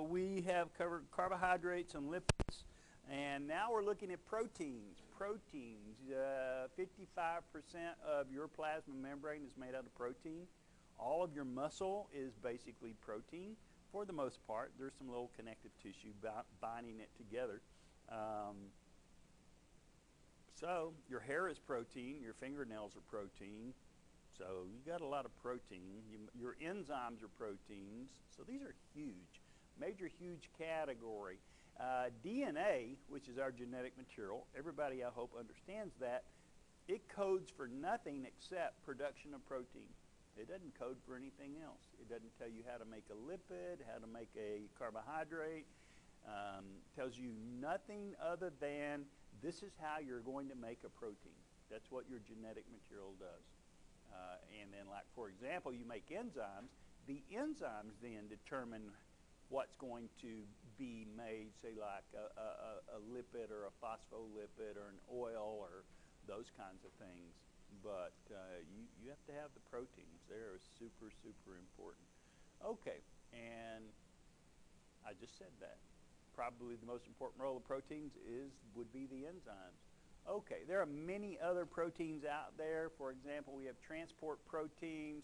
We have covered carbohydrates and lipids, and now we're looking at proteins. Proteins, 55% of your plasma membrane is made out of protein. All of your muscle is basically protein for the most part. There's some little connective tissue binding it together. So your hair is protein, your fingernails are protein. So you got a lot of protein. Your enzymes are proteins. So these are huge, major huge category. DNA, which is our genetic material, everybody I hope understands that, it codes for nothing except production of protein. It doesn't code for anything else. It doesn't tell you how to make a lipid, how to make a carbohydrate. Tells you nothing other than this is how you're going to make a protein. That's what your genetic material does. And then, like, for example, you make enzymes. The enzymes then determine what's going to be made, say, like a lipid or a phospholipid or an oil or those kinds of things. But you have to have the proteins. They're super, super important. Okay, and I just said that. Probably the most important role of proteins would be the enzymes. Okay, there are many other proteins out there. For example, we have transport proteins.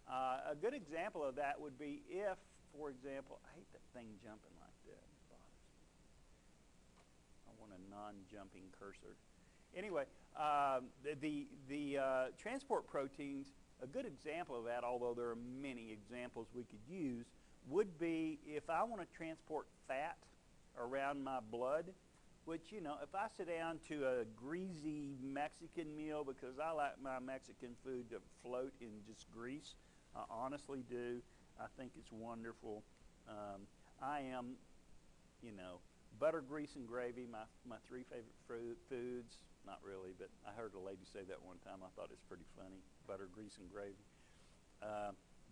A good example of that would be if, for example, I hate that thing jumping like that. I want a non-jumping cursor. Anyway, the transport proteins, a good example of that, although there are many examples we could use, would be if I want to transport fat around my blood, which, you know, if I sit down to a greasy Mexican meal, because I like my Mexican food to float in just grease, I honestly do. I think it's wonderful. I am, you know, butter, grease, and gravy, my three favorite foods. Not really, but I heard a lady say that one time. I thought it's pretty funny, butter, grease, and gravy.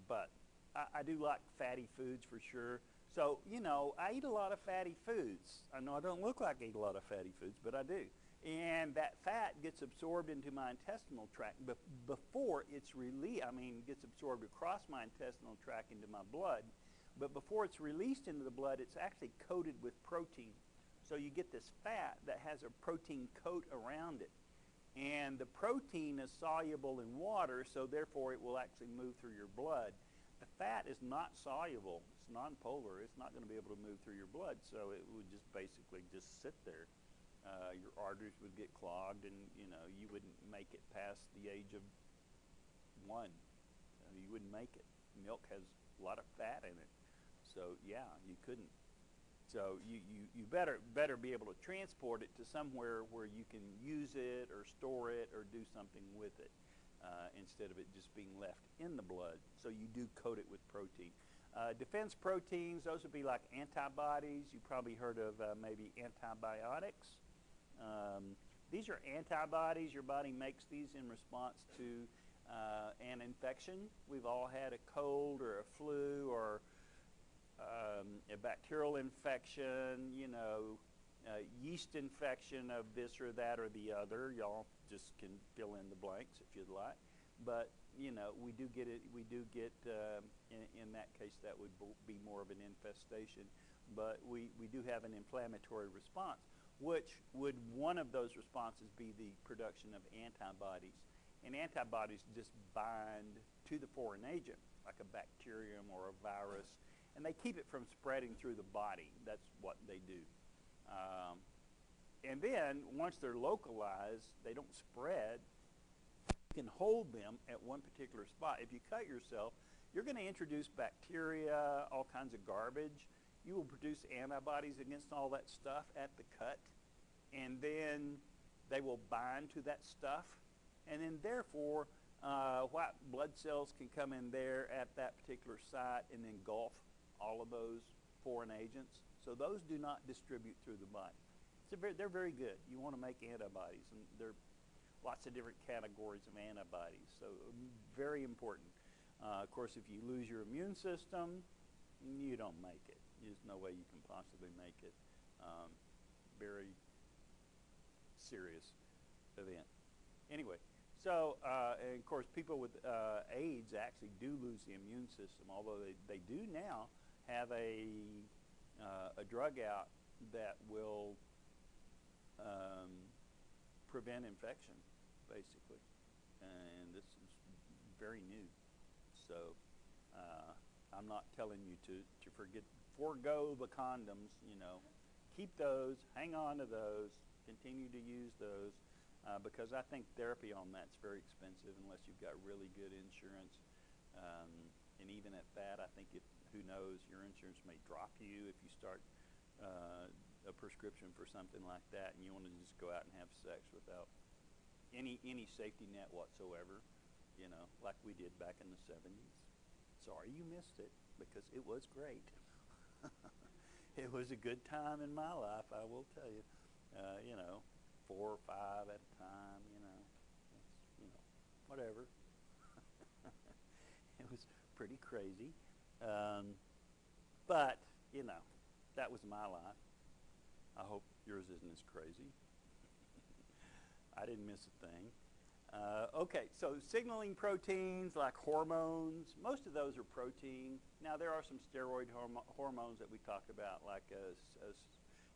But I do like fatty foods for sure. So, you know, I eat a lot of fatty foods. I know I don't look like I eat a lot of fatty foods, but I do. And that fat gets absorbed into my intestinal tract before it's gets absorbed across my intestinal tract into my blood. But before it's released into the blood, it's actually coated with protein. So you get this fat that has a protein coat around it. And the protein is soluble in water, so therefore it will actually move through your blood. The fat is not soluble. It's nonpolar. It's not going to be able to move through your blood, so it would just basically just sit there. Your arteries would get clogged, and, you know, you wouldn't make it past the age of 1. You wouldn't make it. Milk has a lot of fat in it. So, yeah, you couldn't. So you better be able to transport it to somewhere where you can use it or store it or do something with it. Instead of it just being left in the blood. So you do coat it with protein. Defense proteins, those would be like antibodies. You probably heard of maybe antibiotics. These are antibodies. Your body makes these in response to an infection. We've all had a cold or a flu or a bacterial infection, you know, yeast infection of this or that or the other. Y'all just can fill in the blanks if you'd like. But, you know, we do get in that case, that would be more of an infestation. But we do have an inflammatory response, which would one of those responses be the production of antibodies. And antibodies just bind to the foreign agent, like a bacterium or a virus, and they keep it from spreading through the body. That's what they do. And then once they're localized, they don't spread. You can hold them at one particular spot. If you cut yourself, you're going to introduce bacteria, all kinds of garbage. You will produce antibodies against all that stuff at the cut, and then they will bind to that stuff, and then therefore white blood cells can come in there at that particular site and engulf all of those foreign agents. So those do not distribute through the body. They're very good. You want to make antibodies, and there are lots of different categories of antibodies. So very important. Of course, if you lose your immune system, you don't make it. There's no way you can possibly make it. Very serious event. Anyway, so and of course, people with AIDS actually do lose the immune system, although they do now have a drug out that will prevent infection, basically. And this is very new. So I'm not telling you to forego the condoms, you know. Keep those, hang on to those, continue to use those, because I think therapy on that's very expensive unless you've got really good insurance. And even at that, I think who knows, your insurance may drop you if you start a prescription for something like that and you want to just go out and have sex without any safety net whatsoever, you know, like we did back in the 70s. Sorry you missed it, because it was great. It was a good time in my life, I will tell you. You know, 4 or 5 at a time, you know. It's, you know, whatever. It was pretty crazy. But, you know, that was my life. I hope yours isn't as crazy. I didn't miss a thing. Okay, so signaling proteins like hormones, most of those are protein. Now there are some steroid hormones that we talk about, like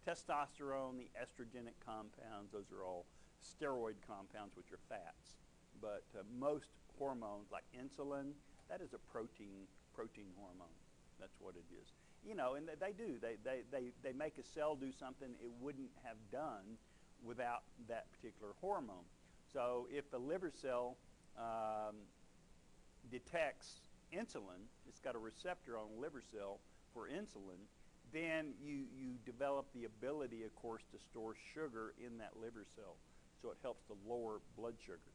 testosterone, the estrogenic compounds. Those are all steroid compounds, which are fats. But most hormones, like insulin, that is a protein hormone. That's what it is. You know, and they do. They make a cell do something it wouldn't have done without that particular hormone. So if the liver cell detects insulin, it's got a receptor on the liver cell for insulin, then you develop the ability, of course, to store sugar in that liver cell. So it helps to lower blood sugar.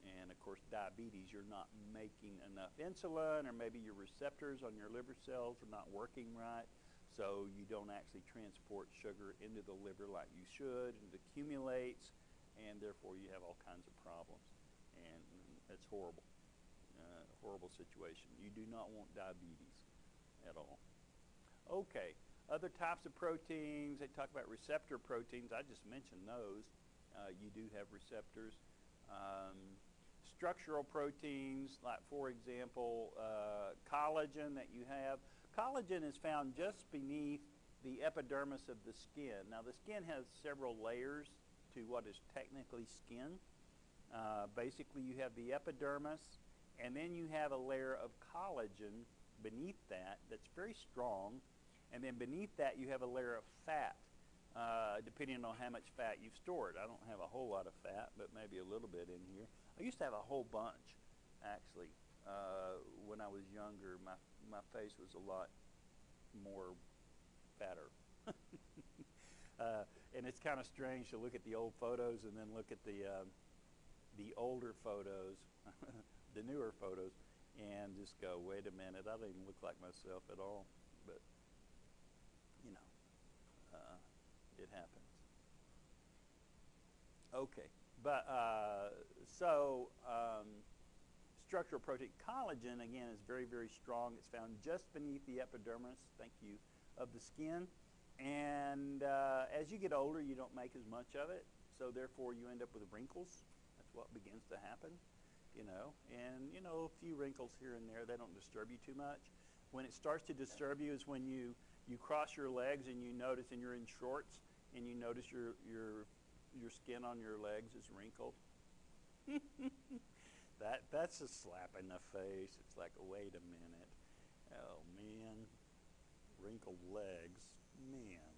And, of course, diabetes, you're not making enough insulin, or maybe your receptors on your liver cells are not working right, so you don't actually transport sugar into the liver like you should, and it accumulates, and therefore you have all kinds of problems. And it's horrible, horrible situation. You do not want diabetes at all. Okay, other types of proteins, they talk about receptor proteins. I just mentioned those. You do have receptors. Structural proteins, like for example, collagen that you have. Collagen is found just beneath the epidermis of the skin. Now the skin has several layers to what is technically skin. Basically you have the epidermis, and then you have a layer of collagen beneath that that's very strong, and then beneath that you have a layer of fat, depending on how much fat you've stored. I don't have a whole lot of fat, but maybe a little bit in here. I used to have a whole bunch, actually. When I was younger, my face was a lot more fatter. And it's kind of strange to look at the old photos and then look at the older photos, the newer photos, and just go, wait a minute, I don't even look like myself at all. But, you know, it happens. Okay, but structural protein, collagen, again, is very, very strong. It's found just beneath the epidermis, thank you, of the skin. And as you get older, you don't make as much of it, so therefore you end up with wrinkles. That's what begins to happen, you know. And, you know, a few wrinkles here and there, they don't disturb you too much. When it starts to disturb you is when you cross your legs and you notice, and you're in shorts, and you notice your skin on your legs is wrinkled. That's a slap in the face. It's like, wait a minute. Oh, man. Wrinkled legs. Man,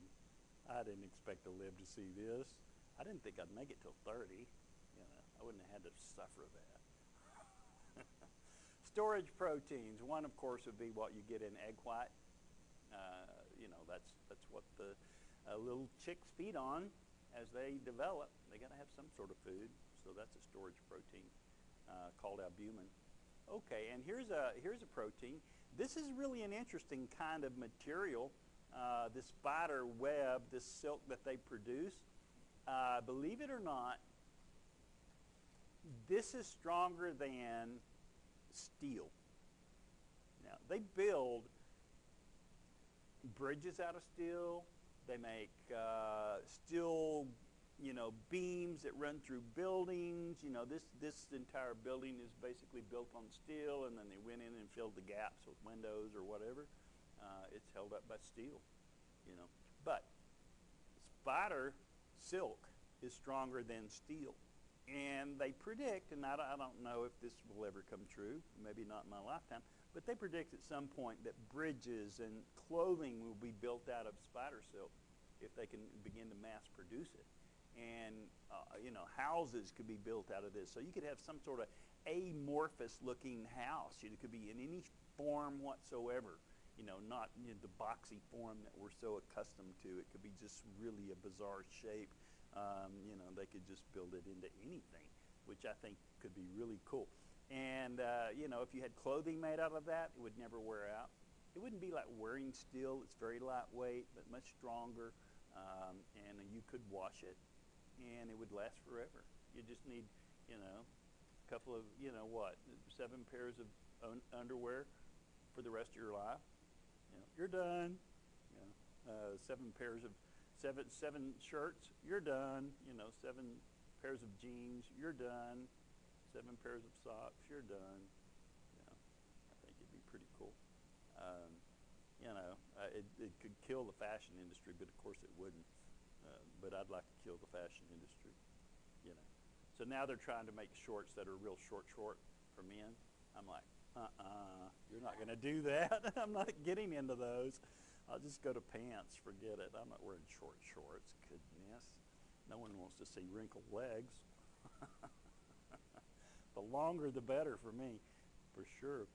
I didn't expect to live to see this. I didn't think I'd make it till 30. You know, I wouldn't have had to suffer that. Storage proteins. One, of course, would be what you get in egg white. You know, that's what the little chicks feed on as they develop. They got to have some sort of food, so that's a storage protein called albumin. Okay, and here's a protein. This is really an interesting kind of material. This spider web, this silk that they produce. Believe it or not, this is stronger than steel. Now, they build bridges out of steel. They make steel, you know, beams that run through buildings. You know, this entire building is basically built on steel, and then they went in and filled the gaps with windows or whatever. it's held up by steel, you know. But spider silk is stronger than steel. And they predict, and I don't know if this will ever come true, maybe not in my lifetime, but they predict at some point that bridges and clothing will be built out of spider silk if they can begin to mass produce it. And, you know, houses could be built out of this. So you could have some sort of amorphous looking house. It could be in any form whatsoever, you know, not the boxy form that we're so accustomed to. It could be just really a bizarre shape. You know, they could just build it into anything, which I think could be really cool. And, you know, if you had clothing made out of that, it would never wear out. It wouldn't be like wearing steel. It's very lightweight, but much stronger. And you could wash it, and it would last forever. You just need, you know, a couple of, you know, 7 pairs of underwear for the rest of your life. You know, you're done. You know, 7 pairs of seven shirts, you're done. You know, 7 pairs of jeans, you're done. 7 pairs of socks, you're done. You know, I think it'd be pretty cool. You know, it could kill the fashion industry, but of course it wouldn't. But I'd like to kill the fashion industry. You know, so now they're trying to make shorts that are real short for men. I'm like, you're not going to do that. I'm not getting into those. I'll just go to pants, forget it. I'm not wearing short shorts, goodness. No one wants to see wrinkled legs. The longer the better for me, for sure.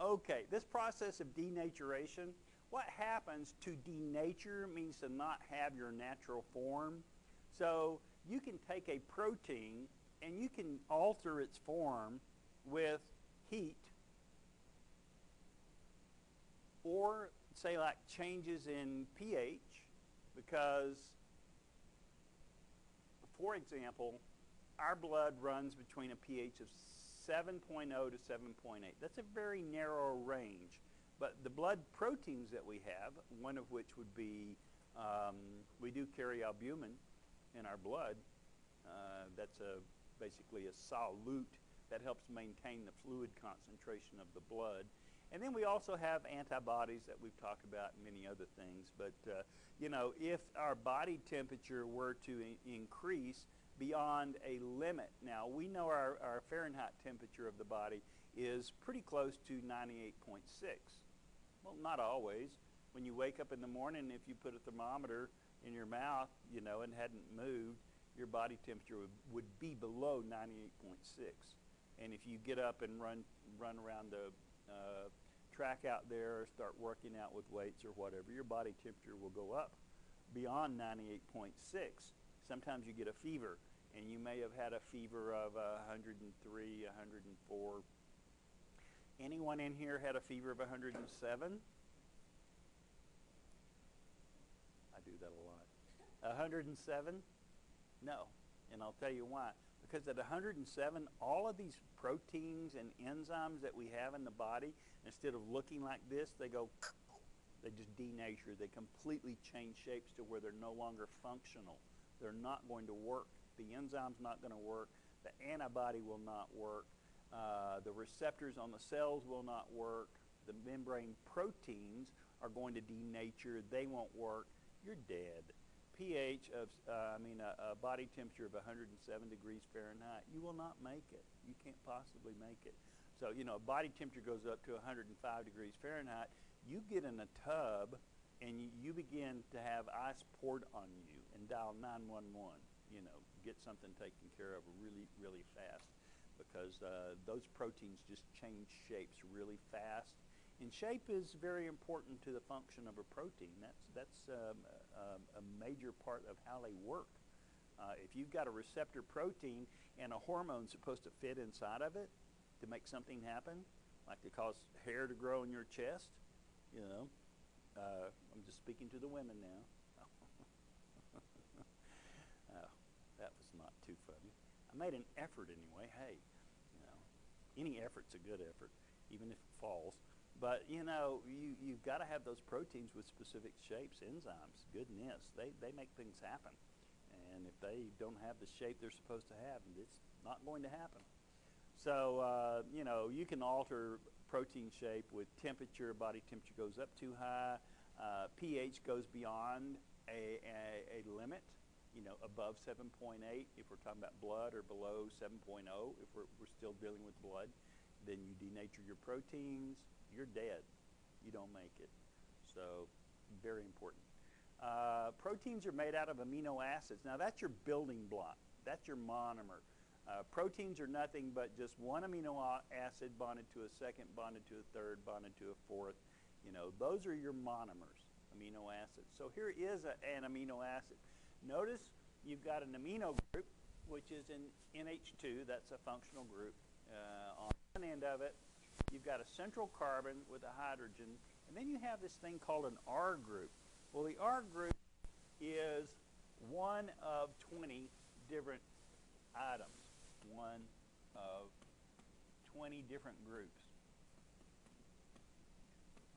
Okay, this process of denaturation, what happens to denature means to not have your natural form. So you can take a protein and you can alter its form with heat, or say like changes in pH, because, for example, our blood runs between a pH of 7.0 to 7.8. That's a very narrow range. But the blood proteins that we have, one of which would be, we do carry albumin in our blood. That's basically a solute that helps maintain the fluid concentration of the blood. And then we also have antibodies that we've talked about and many other things. But, you know, if our body temperature were to increase beyond a limit, now we know our Fahrenheit temperature of the body is pretty close to 98.6. Well, not always. When you wake up in the morning, if you put a thermometer in your mouth, you know, and hadn't moved, your body temperature would be below 98.6. And if you get up and run around the track out there, or start working out with weights or whatever, your body temperature will go up beyond 98.6. Sometimes you get a fever, and you may have had a fever of 103, 104. Anyone in here had a fever of 107? I do that a lot. 107? No. And I'll tell you why. Because at 107, all of these proteins and enzymes that we have in the body, instead of looking like this, they go, they just denature. They completely change shapes to where they're no longer functional. They're not going to work. The enzyme's not going to work. The antibody will not work. The receptors on the cells will not work. The membrane proteins are going to denature. They won't work. You're dead. pH of, a body temperature of 107 degrees Fahrenheit, you will not make it. You can't possibly make it. So, you know, body temperature goes up to 105 degrees Fahrenheit. You get in a tub and you begin to have ice poured on you and dial 911, you know, get something taken care of really, really fast, because those proteins just change shapes really fast. And shape is very important to the function of a protein. That's a major part of how they work. If you've got a receptor protein and a hormone supposed to fit inside of it to make something happen, like to cause hair to grow in your chest, you know, I'm just speaking to the women now. Oh, that was not too funny. I made an effort anyway. Hey, you know, any effort's a good effort, even if it falls. But, you know, you've got to have those proteins with specific shapes, enzymes. Goodness, they make things happen. And if they don't have the shape they're supposed to have, it's not going to happen. So, you know, you can alter protein shape with temperature. Body temperature goes up too high. pH goes beyond a limit, you know, above 7.8 if we're talking about blood, or below 7.0 if we're still dealing with blood. Then you denature your proteins, you're dead. You don't make it. So, very important. Proteins are made out of amino acids. Now, that's your building block. That's your monomer. Proteins are nothing but just one amino acid bonded to a second, bonded to a third, bonded to a fourth. You know, those are your monomers, amino acids. So here is an amino acid. Notice you've got an amino group, which is in NH2. That's a functional group. On one end of it, you've got a central carbon with a hydrogen, and then you have this thing called an R group. Well, the R group is one of 20 different items. One of 20 different groups.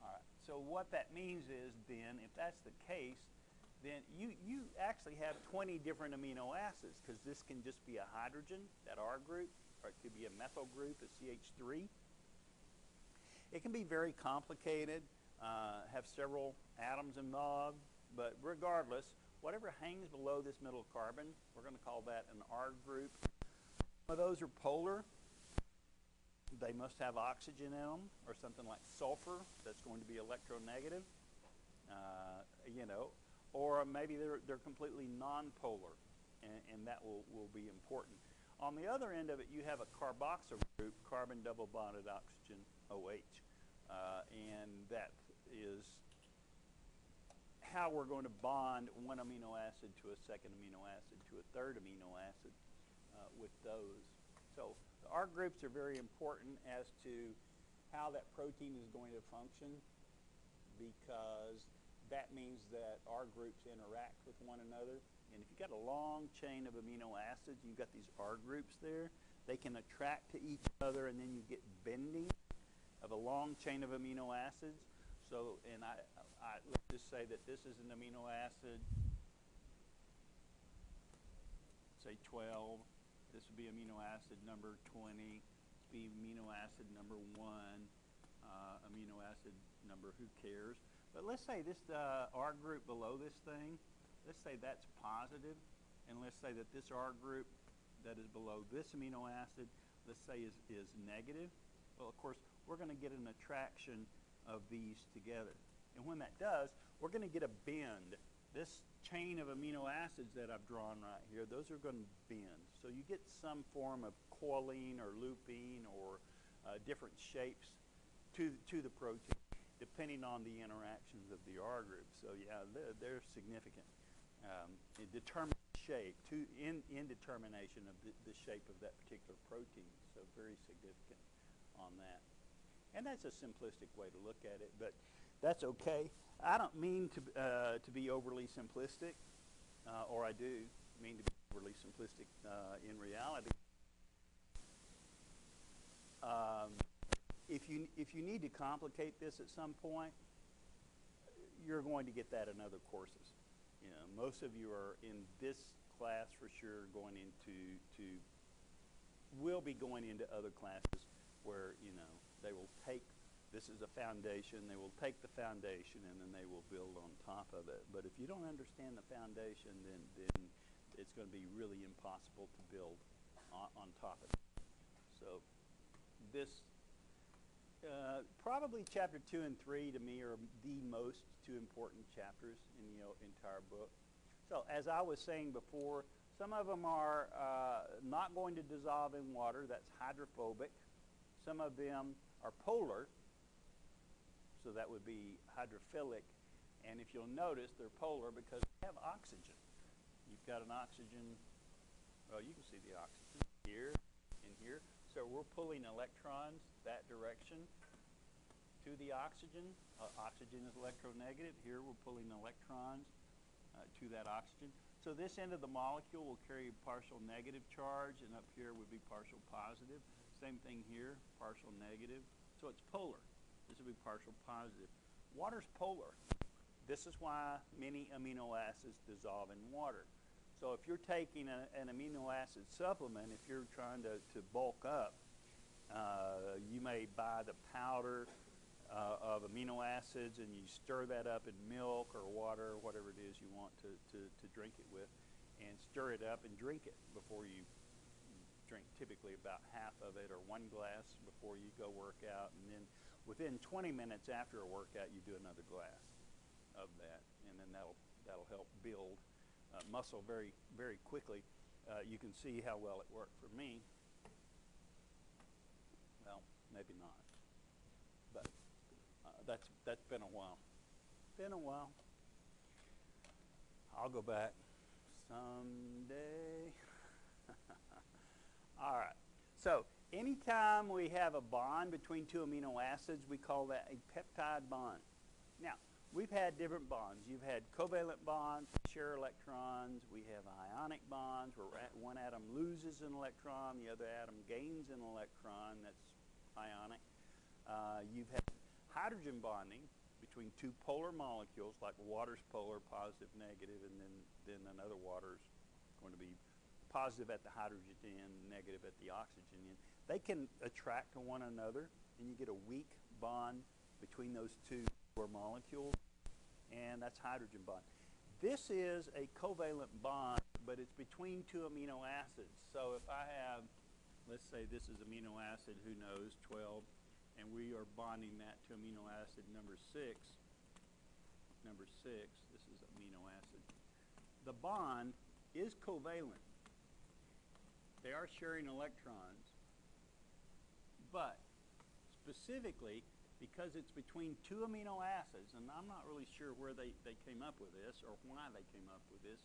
All right, so what that means is then, if that's the case, then you actually have 20 different amino acids, because this can just be a hydrogen, that R group, or it could be a methyl group, a CH3. It can be very complicated, have several atoms involved, but regardless, whatever hangs below this middle carbon, we're going to call that an R group. Some of those are polar. They must have oxygen in them, or something like sulfur that's going to be electronegative, you know, or maybe they're completely non-polar, and that will be important. On the other end of it, you have a carboxyl group, carbon double bonded oxygen, OH, and that is how we're going to bond one amino acid to a second amino acid to a third amino acid with those. So the R groups are very important as to how that protein is going to function, because that means that R groups interact with one another. And if you've got a long chain of amino acids, you've got these R groups there, they can attract to each other, and then you get bending of a long chain of amino acids. So, and let's just say that this is an amino acid, say 12. This would be amino acid number 20. This would be amino acid number 1. Amino acid number, who cares? But let's say this R group below this thing, let's say that's positive, and let's say that this R group that is below this amino acid, let's say is negative. Well, of course, we're going to get an attraction of these together. And when that does, we're going to get a bend. This chain of amino acids that I've drawn right here, those are going to bend. So you get some form of coiling or looping or different shapes to the protein, depending on the interactions of the R group. So yeah, they're significant. It determines shape, in determination of the shape of that particular protein. So very significant on that. And that's a simplistic way to look at it, but that's okay. I don't mean to be overly simplistic, or I do mean to be overly simplistic in reality. If you need to complicate this at some point, you're going to get that in other courses. You know, most of you are in this class for sure will be going into other classes where, you know, they will take, this is a foundation, they will take the foundation and then they will build on top of it. But if you don't understand the foundation, then it's going to be really impossible to build on top of it. So this, probably chapter 2 and 3 to me are the most two important chapters in the entire book. So as I was saying before, some of them are not going to dissolve in water. That's hydrophobic. Some of them are polar, so that would be hydrophilic. And if you'll notice, they're polar because they have oxygen. You've got an oxygen, well, you can see the oxygen here and here. So we're pulling electrons that direction to the oxygen. Oxygen is electronegative. Here we're pulling electrons to that oxygen. So this end of the molecule will carry a partial negative charge, and up here would be partial positive. Same thing here, partial negative. So it's polar. This would be partial positive. Water's polar. This is why many amino acids dissolve in water. So if you're taking an amino acid supplement, if you're trying to bulk up, You may buy the powder of amino acids, and you stir that up in milk or water or whatever it is you want to drink it with, and stir it up and drink it before you drink, typically about half of it or one glass before you go work out, and then within 20 minutes after a workout you do another glass of that, and then that'll help build muscle very, very quickly. You can see how well it worked for me. Well, maybe not, but that's been a while. Been a while. I'll go back someday. All right. So anytime we have a bond between two amino acids, we call that a peptide bond. Now, we've had different bonds. You've had covalent bonds, share electrons. We have ionic bonds where one atom loses an electron, the other atom gains an electron. That's ionic. You've had hydrogen bonding between two polar molecules, like water's polar, positive, negative, and then another water's going to be positive at the hydrogen end, negative at the oxygen end. They can attract to one another, and you get a weak bond between those two molecules, and that's hydrogen bond. This is a covalent bond, but it's between two amino acids. So if I have, let's say this is amino acid, who knows, 12, and we are bonding that to amino acid number 6. Number 6, this is amino acid. The bond is covalent. They are sharing electrons, but specifically, because it's between two amino acids, and I'm not really sure where they came up with this or why they came up with this,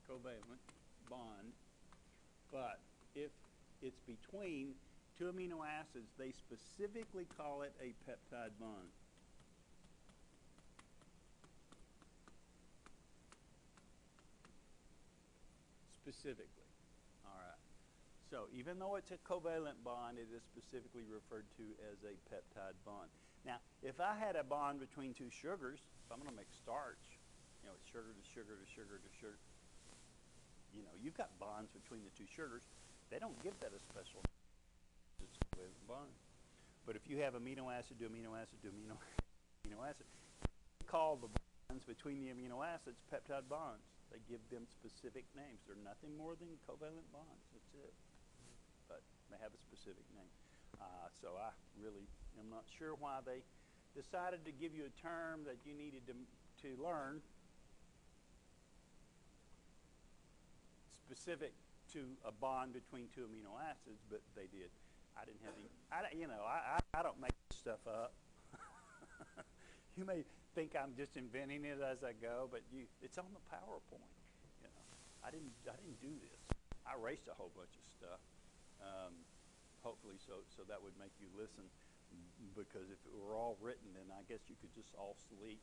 covalent bond, but if it's between two amino acids, they specifically call it a peptide bond. Specifically. All right. So even though it's a covalent bond, it is specifically referred to as a peptide bond. Now, if I had a bond between two sugars, if I'm going to make starch, it's sugar to sugar to sugar to sugar, you've got bonds between the two sugars. They don't give that a special name. It's a covalent bond. But if you have amino acid to amino acid to amino acid, we call the bonds between the amino acids peptide bonds. They give them specific names. They're nothing more than covalent bonds. That's it. But they have a specific name. So I really am not sure why they decided to give you a term that you needed to learn specific to a bond between two amino acids, but they did. I didn't have any. I don't make this stuff up. You may think I'm just inventing it as I go, but it's on the PowerPoint. I didn't do this. I erased a whole bunch of stuff. Hopefully, so that would make you listen, because if it were all written, then I guess you could just all sleep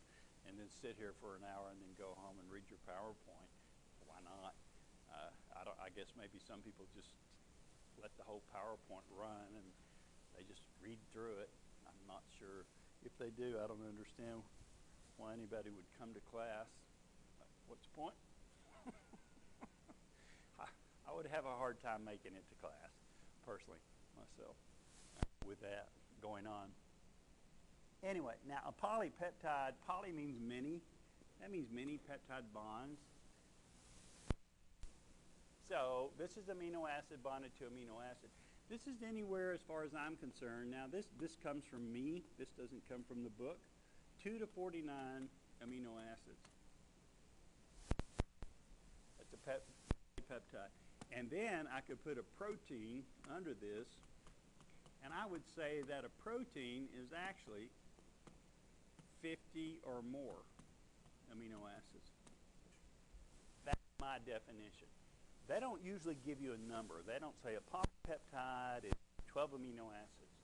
and then sit here for an hour and then go home and read your PowerPoint. Why not? I guess maybe some people just let the whole PowerPoint run and they just read through it. I'm not sure. If they do, I don't understand why anybody would come to class. What's the point? I would have a hard time making it to class, personally, myself, with that going on. Anyway, now a polypeptide, poly means many. That means many peptide bonds. So this is amino acid bonded to amino acid. This is anywhere, as far as I'm concerned. Now this comes from me. This doesn't come from the book. 2 to 49 amino acids. That's a peptide. And then I could put a protein under this, and I would say that a protein is actually 50 or more amino acids. That's my definition. They don't usually give you a number. They don't say a polypeptide is 12 amino acids.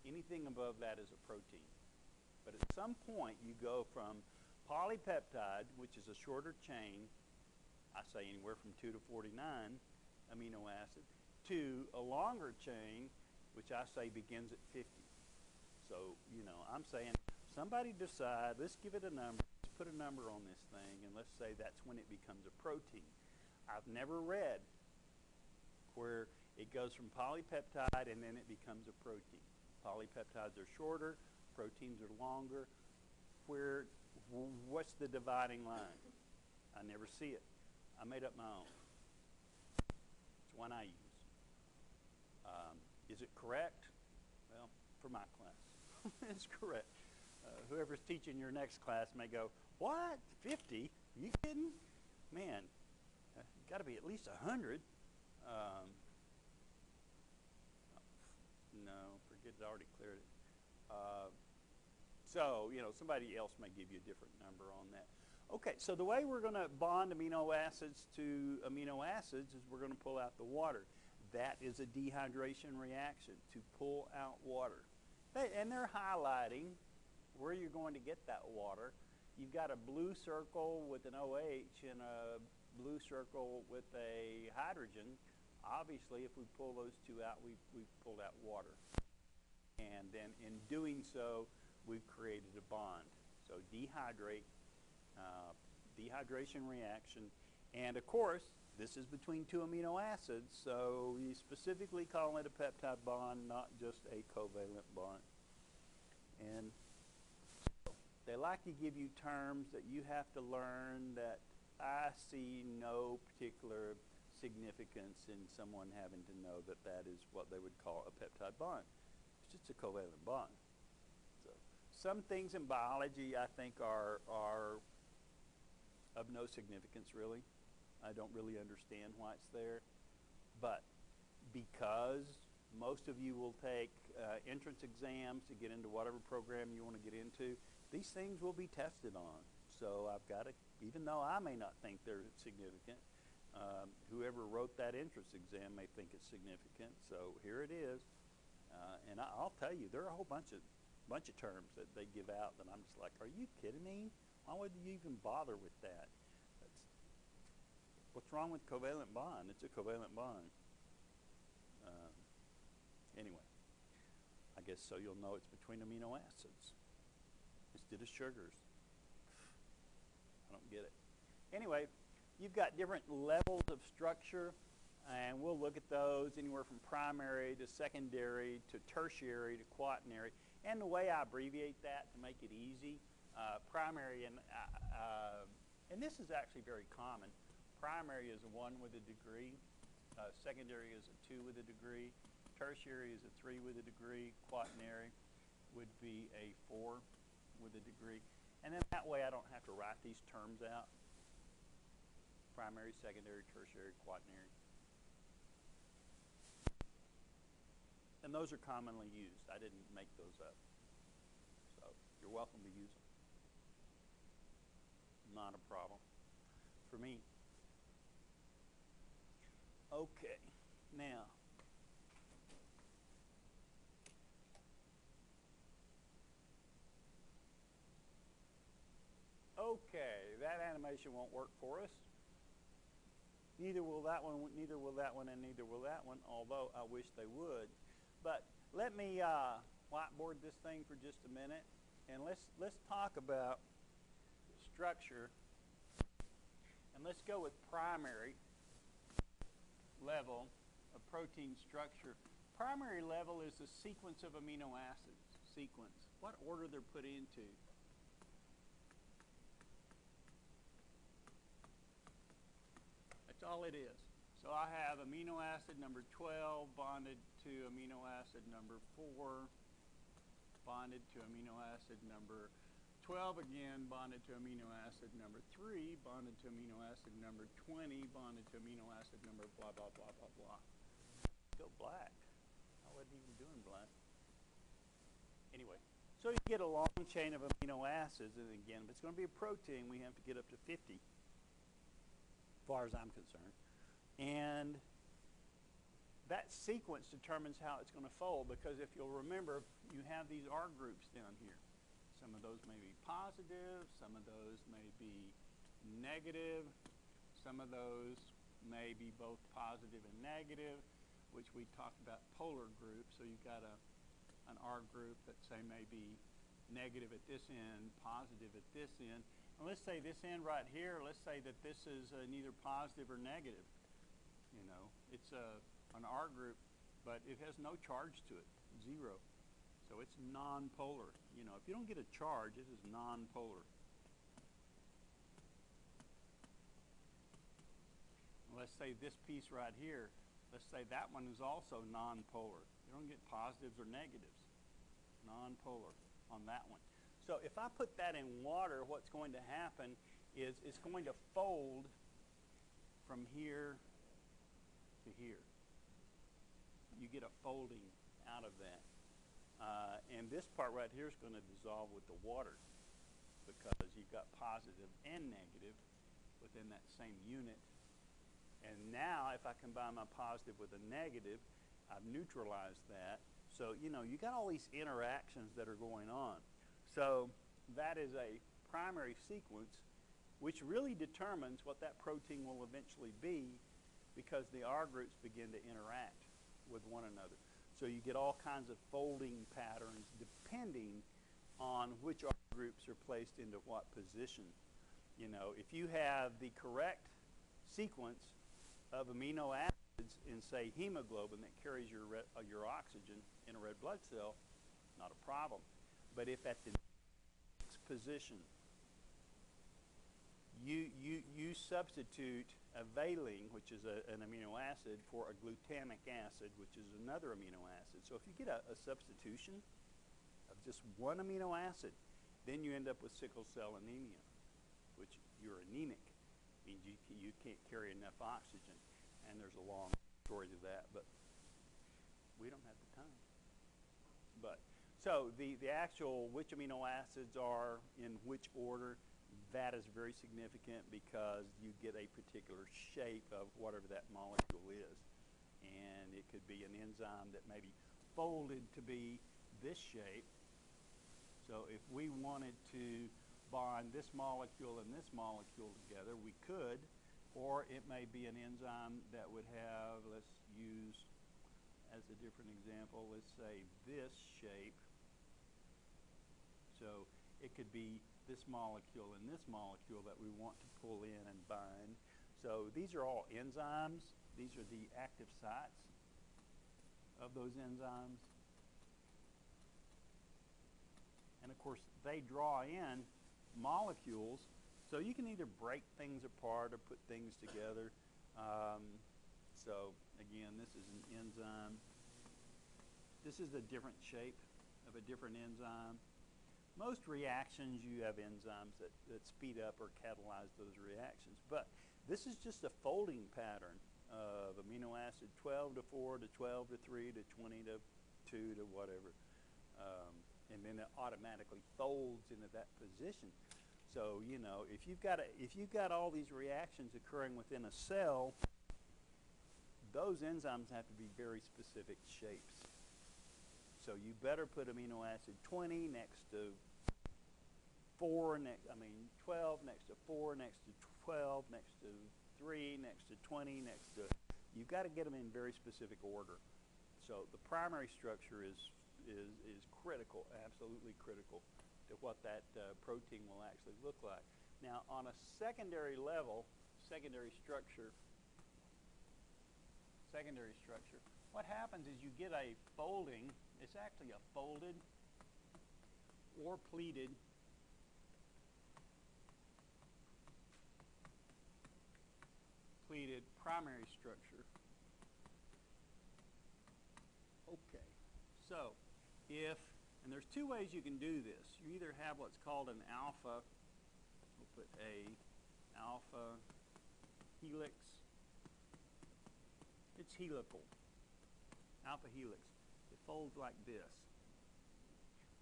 Anything above that is a protein. But at some point, you go from polypeptide, which is a shorter chain, I say anywhere from 2 to 49 amino acids, to a longer chain, which I say begins at 50. So, I'm saying somebody decide, let's give it a number, let's put a number on this thing, and let's say that's when it becomes a protein. I've never read where It goes from polypeptide and then it becomes a protein. Polypeptides are shorter, proteins are longer. What's the dividing line? I never see it. I made up my own. It's one I use. Is it correct? Well, for my class, it's correct. Whoever's teaching your next class may go, what, 50? Are you kidding? Man, got to be at least 100. No, forget it, I already cleared it. So, somebody else may give you a different number on that. Okay, so the way we're going to bond amino acids to amino acids is we're going to pull out the water. That is a dehydration reaction, to pull out water. And they're highlighting where you're going to get that water. You've got a blue circle with an OH and a blue circle with a hydrogen. Obviously, if we pull those two out, we've pulled out water. And then in doing so, we've created a bond. So dehydrate, dehydration reaction. And of course, this is between two amino acids, so you specifically call it a peptide bond, not just a covalent bond. And they like to give you terms that you have to learn that I see no particular significance in someone having to know that that is what they would call a peptide bond. It's just a covalent bond. So some things in biology I think are of no significance really. I don't really understand why it's there. But because most of you will take entrance exams to get into whatever program you want to get into, these things will be tested on. So I've got to, even though I may not think they're significant, whoever wrote that entrance exam may think it's significant. So here it is. And I'll tell you, there are a whole bunch of terms that they give out that I'm just like, are you kidding me? Why would you even bother with that? What's wrong with covalent bond? It's a covalent bond. Anyway, I guess so you'll know it's between amino acids instead of sugars. I don't get it. Anyway, you've got different levels of structure, and we'll look at those anywhere from primary to secondary to tertiary to quaternary. And the way I abbreviate that to make it easy, primary, and this is actually very common. Primary is a 1 with a degree. Secondary is a 2 with a degree. Tertiary is a 3 with a degree. Quaternary would be a 4 with a degree. And then that way I don't have to write these terms out. Primary, secondary, tertiary, quaternary. And those are commonly used. I didn't make those up. So you're welcome to use them. Not a problem for me. Okay, now, okay, that animation won't work for us. Neither will that one, neither will that one, and neither will that one, although I wish they would. But let me whiteboard this thing for just a minute, and let's talk about structure. And let's go with primary level of protein structure. Primary level is the sequence of amino acids. Sequence. What order they're put into. That's all it is. So I have amino acid number 12 bonded to amino acid number 4, bonded to amino acid number 12 again, bonded to amino acid number 3, bonded to amino acid number 20, bonded to amino acid number blah, blah, blah, blah, blah. Go black. I wasn't even doing black. Anyway, so you get a long chain of amino acids, and again, if it's going to be a protein, we have to get up to 50, as far as I'm concerned. And that sequence determines how it's going to fold, because if you'll remember, you have these R groups down here. Some of those may be positive, some of those may be negative, some of those may be both positive and negative, which we talked about polar groups. So you've got an R group that say may be negative at this end, positive at this end. And let's say this end right here, let's say that this is neither positive or negative. You know, it's a an R group, but it has no charge to it, 0. So it's nonpolar. You know, if you don't get a charge, it is nonpolar. Let's say this piece right here, let's say that one is also nonpolar. You don't get positives or negatives. Nonpolar on that one. So if I put that in water, what's going to happen is it's going to fold from here to here. You get a folding out of that. And this part right here is going to dissolve with the water because you've got positive and negative within that same unit. And now if I combine my positive with a negative, I've neutralized that. So, you know, you got all these interactions that are going on. So that is a primary sequence which really determines what that protein will eventually be because the R groups begin to interact with one another. So you get all kinds of folding patterns depending on which R groups are placed into what position. You know, if you have the correct sequence of amino acids in, say, hemoglobin that carries your oxygen in a red blood cell, not a problem. But if at the next position you substitute a valine, which is an amino acid, for a glutamic acid, which is another amino acid. So if you get a substitution of just one amino acid, then you end up with sickle cell anemia, which you're anemic. Means you can't carry enough oxygen. And there's a long story to that, but we don't have the time. But so the actual which amino acids are in which order, that is very significant because you get a particular shape of whatever that molecule is. And it could be an enzyme that may be folded to be this shape. So if we wanted to bond this molecule and this molecule together, we could. Or it may be an enzyme that would have, let's use as a different example, let's say this shape. So it could be this molecule and this molecule that we want to pull in and bind. So these are all enzymes. These are the active sites of those enzymes. And of course, they draw in molecules. So you can either break things apart or put things together. So again, this is an enzyme. This is a different shape of a different enzyme. Most reactions, you have enzymes that speed up or catalyze those reactions. But this is just a folding pattern of amino acid 12 to 4 to 12 to 3 to 20 to 2 to whatever. And then it automatically folds into that position. So, you know, if you've got all these reactions occurring within a cell, those enzymes have to be very specific shapes. So you better put amino acid 20 next to 12 next to 4, next to 12, next to 3, next to 20, next to... You've got to get them in very specific order. So the primary structure is critical, absolutely critical to what that protein will actually look like. Now on a secondary level, secondary structure, what happens is you get a folding. It's actually a folded or pleated primary structure. Okay, so and there's two ways you can do this. You either have what's called an alpha, we'll put a alpha helix. It's helical, alpha helix. It folds like this.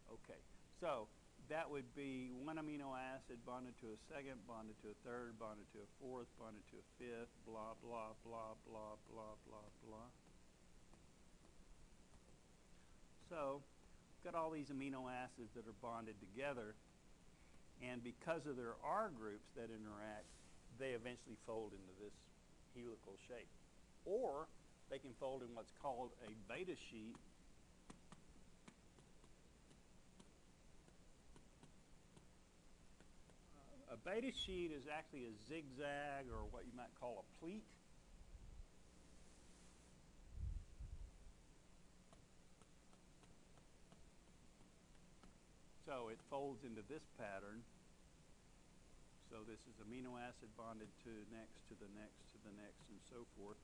Okay, so that would be one amino acid bonded to a second, bonded to a third, bonded to a fourth, bonded to a fifth, blah, blah, blah, blah, blah, blah, blah. So got all these amino acids that are bonded together, and because of their R groups that interact, they eventually fold into this helical shape. Or they can fold in what's called a beta sheet. A beta sheet is actually a zigzag, or what you might call a pleat. So it folds into this pattern. So this is amino acid bonded to next, to the next, to the next, and so forth.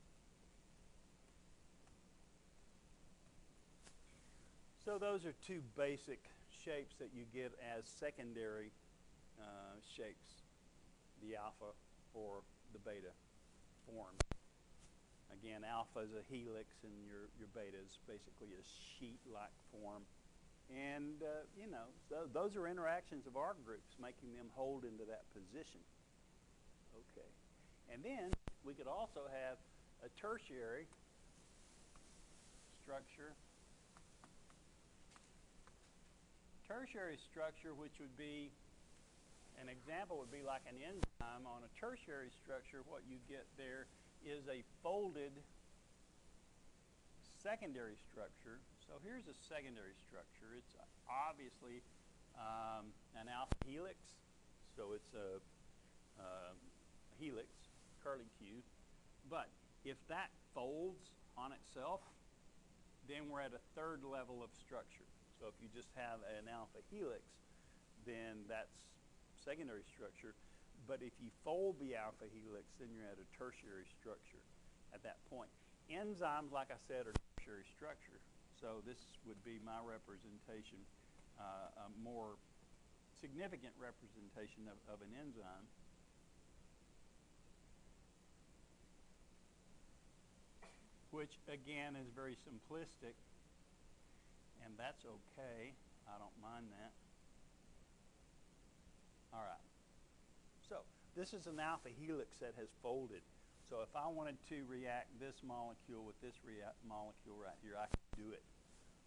So those are two basic shapes that you get as secondary shapes, the alpha or the beta form. Again, alpha is a helix and your beta is basically a sheet-like form. And, you know, so those are interactions of R groups, making them hold into that position. Okay. And then we could also have a tertiary structure. Tertiary structure, which would be, an example would be like an enzyme. On a tertiary structure, what you get there is a folded secondary structure. So here's a secondary structure. It's obviously an alpha helix. So it's a helix, curlicue. But if that folds on itself, then we're at a third level of structure. So if you just have an alpha helix, then that's secondary structure. But if you fold the alpha helix, then you're at a tertiary structure at that point. Enzymes, like I said, are tertiary structure. So this would be my representation, a more significant representation of an enzyme. Which, again, is very simplistic. And that's okay. I don't mind that. All right. So this is an alpha helix that has folded. So if I wanted to react this molecule with this molecule right here, I can do it.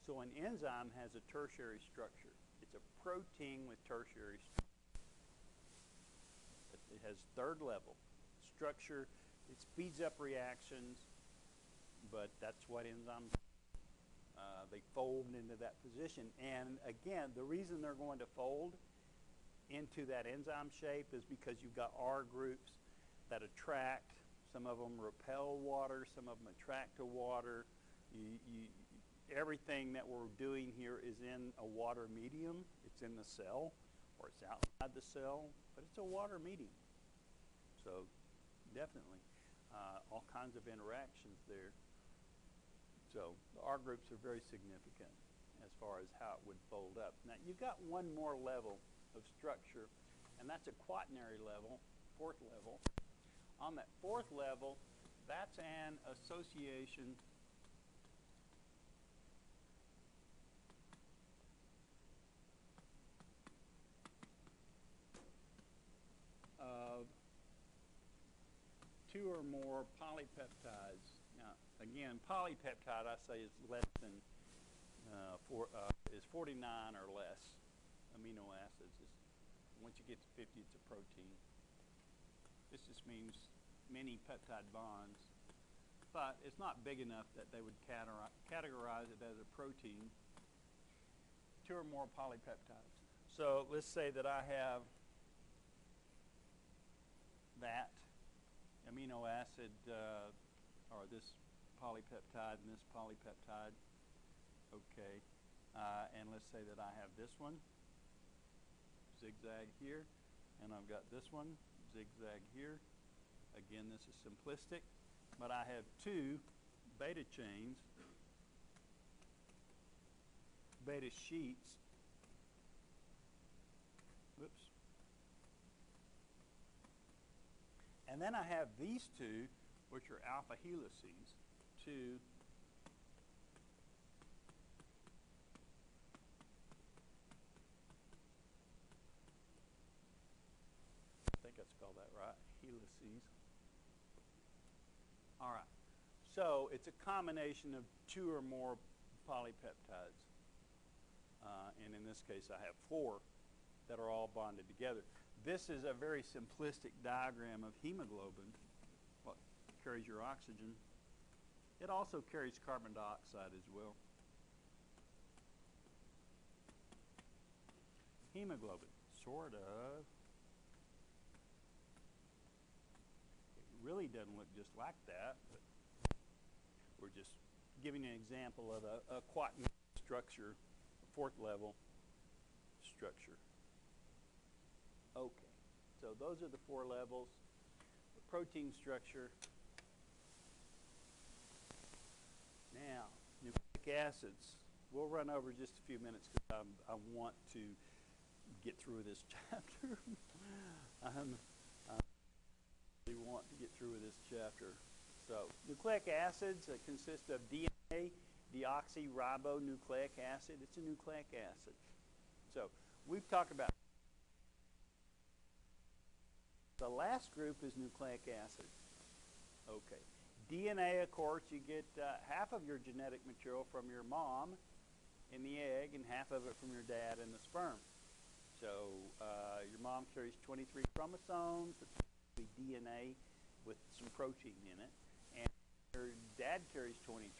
So an enzyme has a tertiary structure. It's a protein with tertiary structure. It has third level structure. It speeds up reactions, but that's what enzymes do. They fold into that position. And again, the reason they're going to fold into that enzyme shape is because you've got R groups that attract. Some of them repel water. Some of them attract to water. Everything that we're doing here is in a water medium. It's in the cell or it's outside the cell, but it's a water medium. So definitely all kinds of interactions there. So the R groups are very significant as far as how it would fold up. Now you've got one more level of structure, and that's a quaternary level, fourth level. On that fourth level, that's an association of two or more polypeptides. Now, again, polypeptide, I say, is less than is 49 or less amino acids. Once you get to 50, it's a protein. This just means many peptide bonds, but it's not big enough that they would categorize it as a protein. Two or more polypeptides. So let's say that I have that amino acid, or this polypeptide and this polypeptide. Okay, and let's say that I have this one, zigzag here, and I've got this one, zigzag here. Again, this is simplistic, but I have two beta chains, beta sheets. Whoops. And then I have these two, which are alpha helices, two I think I spelled that right, helices. All right. So it's a combination of two or more polypeptides. And in this case, I have four that are all bonded together. This is a very simplistic diagram of hemoglobin, what carries your oxygen. It also carries carbon dioxide as well. Hemoglobin, sort of. It really doesn't look just like that, but we're just giving an example of a quaternary structure, fourth level structure. Okay, so those are the 4 levels. The protein structure. Now, nucleic acids. We'll run over just a few minutes because I want to get through this chapter. I really want to get through this chapter. So, nucleic acids consist of DNA, deoxyribonucleic acid. It's a nucleic acid. So, we've talked about the last group is nucleic acid. Okay. DNA, of course, you get half of your genetic material from your mom in the egg and half of it from your dad in the sperm. So your mom carries 23 chromosomes, it's DNA with some protein in it, and your dad carries 23,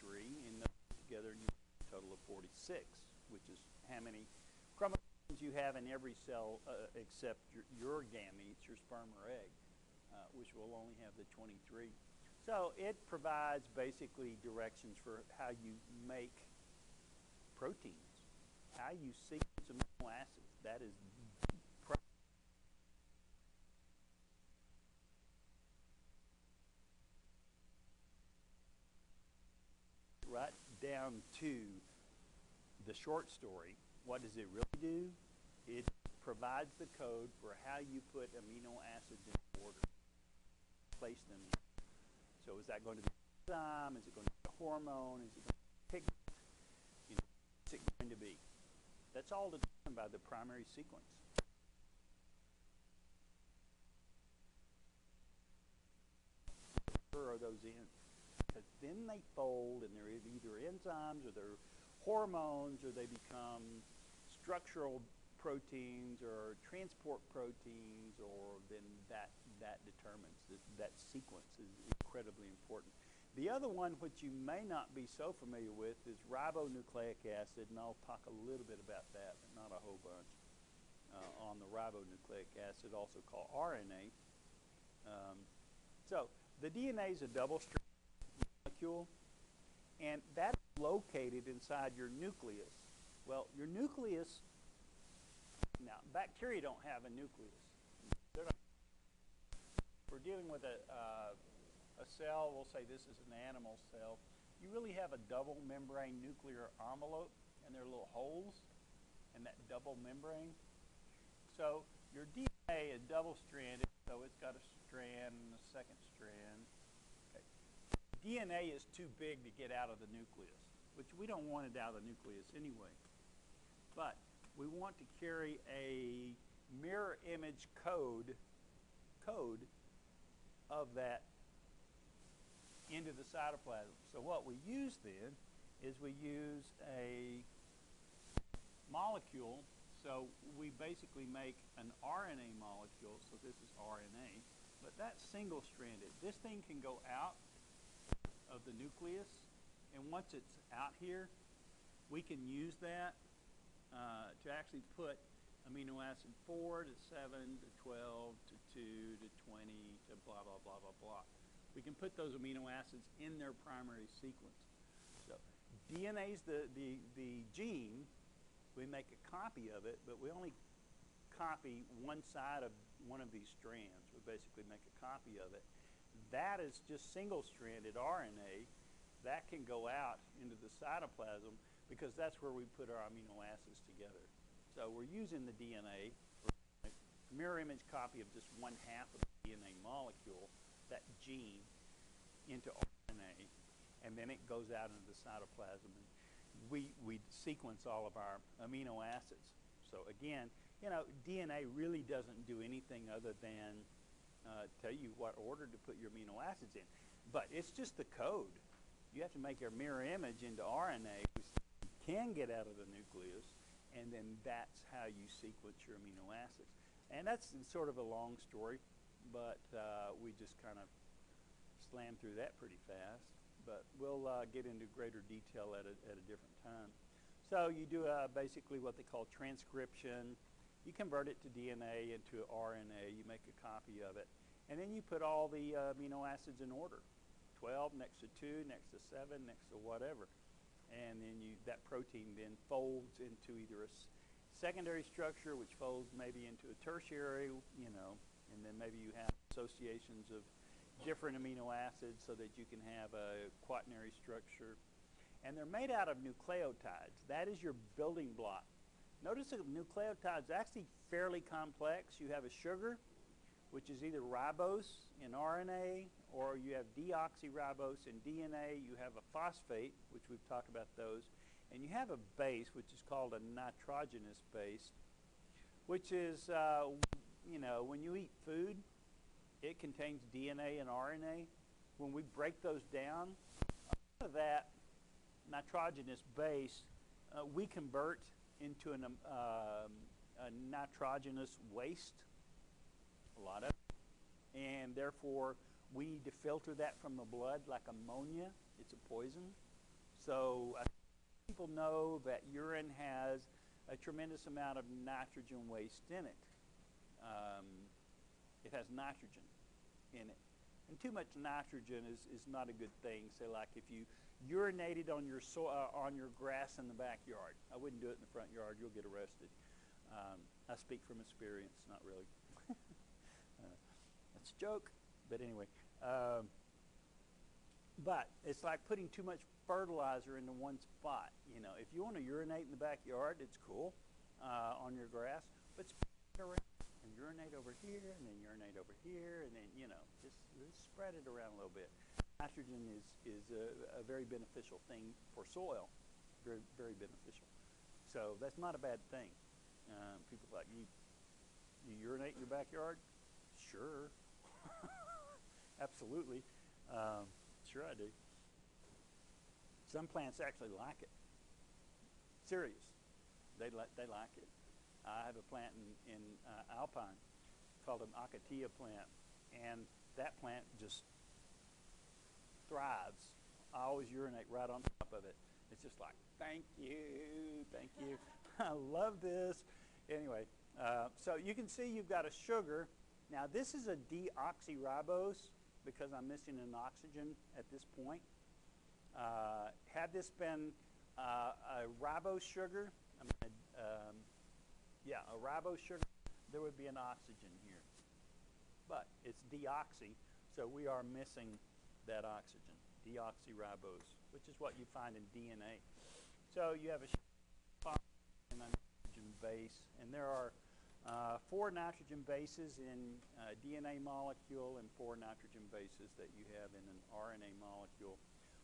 and those together you get a total of 46, which is how many chromosomes you have in every cell except your gametes, your sperm or egg, which will only have the 23. So it provides basically directions for how you make proteins, how you sequence amino acids. That is right down to the short story. What does it really do? It provides the code for how you put amino acids in order, place them in. So is that going to be an enzyme? Is it going to be a hormone? Is it going to be a pigment? What's it going to be? That's all determined by the primary sequence. Where are those in? Because then they fold and they're either enzymes or they're hormones or they become structural proteins or transport proteins, or then that determines that sequence is incredibly important. The other one, which you may not be so familiar with, is ribonucleic acid, and I'll talk a little bit about that, but not a whole bunch, on the ribonucleic acid, also called RNA. So the DNA is a double-stranded molecule, and that's located inside your nucleus. Well, your nucleus, now bacteria don't have a nucleus. We're dealing with a cell, we'll say this is an animal cell. You really have a double membrane nuclear envelope, and there are little holes in that double membrane. So your DNA is double-stranded, so it's got a strand and a second strand. Okay. DNA is too big to get out of the nucleus, which we don't want it out of the nucleus anyway. But we want to carry a mirror image code of that into the cytoplasm. So what we use then is we use a molecule. So we basically make an RNA molecule. So this is RNA, but that's single-stranded. This thing can go out of the nucleus, and once it's out here, we can use that to actually put amino acid 4 to 7 to 12 to 2 to 20 to blah, blah, blah, blah, blah. We can put those amino acids in their primary sequence. So DNA is the gene. We make a copy of it, but we only copy one side of one of these strands. We basically make a copy of it. That is just single-stranded RNA. That can go out into the cytoplasm because that's where we put our amino acids together. So we're using the DNA, a mirror image copy of just one half of the DNA molecule, that gene, into RNA, and then it goes out into the cytoplasm. And we sequence all of our amino acids. So again, DNA really doesn't do anything other than tell you what order to put your amino acids in. But it's just the code. You have to make your mirror image into RNA, which can get out of the nucleus, and then that's how you sequence your amino acids. And that's sort of a long story, but we just kind of slammed through that pretty fast. But we'll get into greater detail at a different time. So you do basically what they call transcription. You convert it to DNA into RNA. You make a copy of it. And then you put all the amino acids in order. 12 next to 2, next to 7, next to whatever. And then that protein then folds into either a secondary structure, which folds maybe into a tertiary, and then maybe you have associations of different amino acids so that you can have a quaternary structure. And they're made out of nucleotides. That is your building block. Notice that nucleotides are actually fairly complex. You have a sugar, which is either ribose in RNA, or you have deoxyribose in DNA. You have a phosphate, which we've talked about those. And you have a base, which is called a nitrogenous base, which is, when you eat food, it contains DNA and RNA. When we break those down, that nitrogenous base, we convert into a nitrogenous waste, a lot of it, and therefore we need to filter that from the blood like ammonia. It's a poison. So people know that urine has a tremendous amount of nitrogen waste in it. It has nitrogen in it. And too much nitrogen is not a good thing. Say, like if you urinated on your grass in the backyard. I wouldn't do it in the front yard. You'll get arrested. I speak from experience, not really. That's a joke. But anyway. But it's like putting too much fertilizer into one spot. If you want to urinate in the backyard, it's cool on your grass. But spread it around and urinate over here and then urinate over here and then, just spread it around a little bit. Nitrogen is a very beneficial thing for soil, very, very beneficial. So that's not a bad thing. People are like, you urinate in your backyard? Sure. Absolutely. Sure I do. Some plants actually like it. Serious. They like it. I have a plant in Alpine called an Acacia plant, and that plant just thrives. I always urinate right on top of it. It's just like, thank you. I love this. Anyway, so you can see you've got a sugar. Now this is a deoxyribose because I'm missing an oxygen at this point. Had this been a ribose sugar, a ribose sugar, there would be an oxygen here. But it's deoxy, so we are missing that oxygen, deoxyribose, which is what you find in DNA. So you have a nitrogen base, and there are 4 nitrogen bases in a DNA molecule and 4 nitrogen bases that you have in an RNA molecule.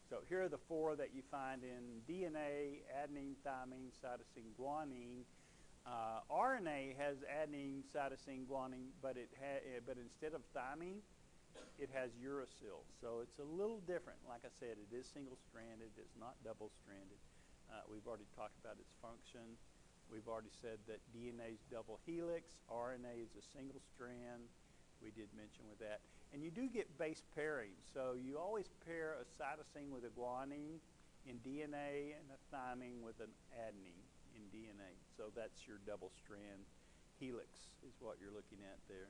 So here are the 4 that you find in DNA: adenine, thymine, cytosine, guanine. RNA has adenine, cytosine, guanine, but instead of thymine, it has uracil. So it's a little different. Like I said, it is single-stranded. It's not double-stranded. We've already talked about its function. We've already said that DNA is double helix. RNA is a single strand. We did mention with that. And you do get base pairing. So you always pair a cytosine with a guanine in DNA and a thymine with an adenine in DNA. So that's your double strand helix is what you're looking at there.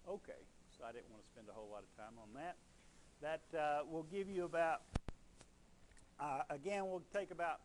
Okay, so I didn't want to spend a whole lot of time on that. That will give you about, again, we'll take about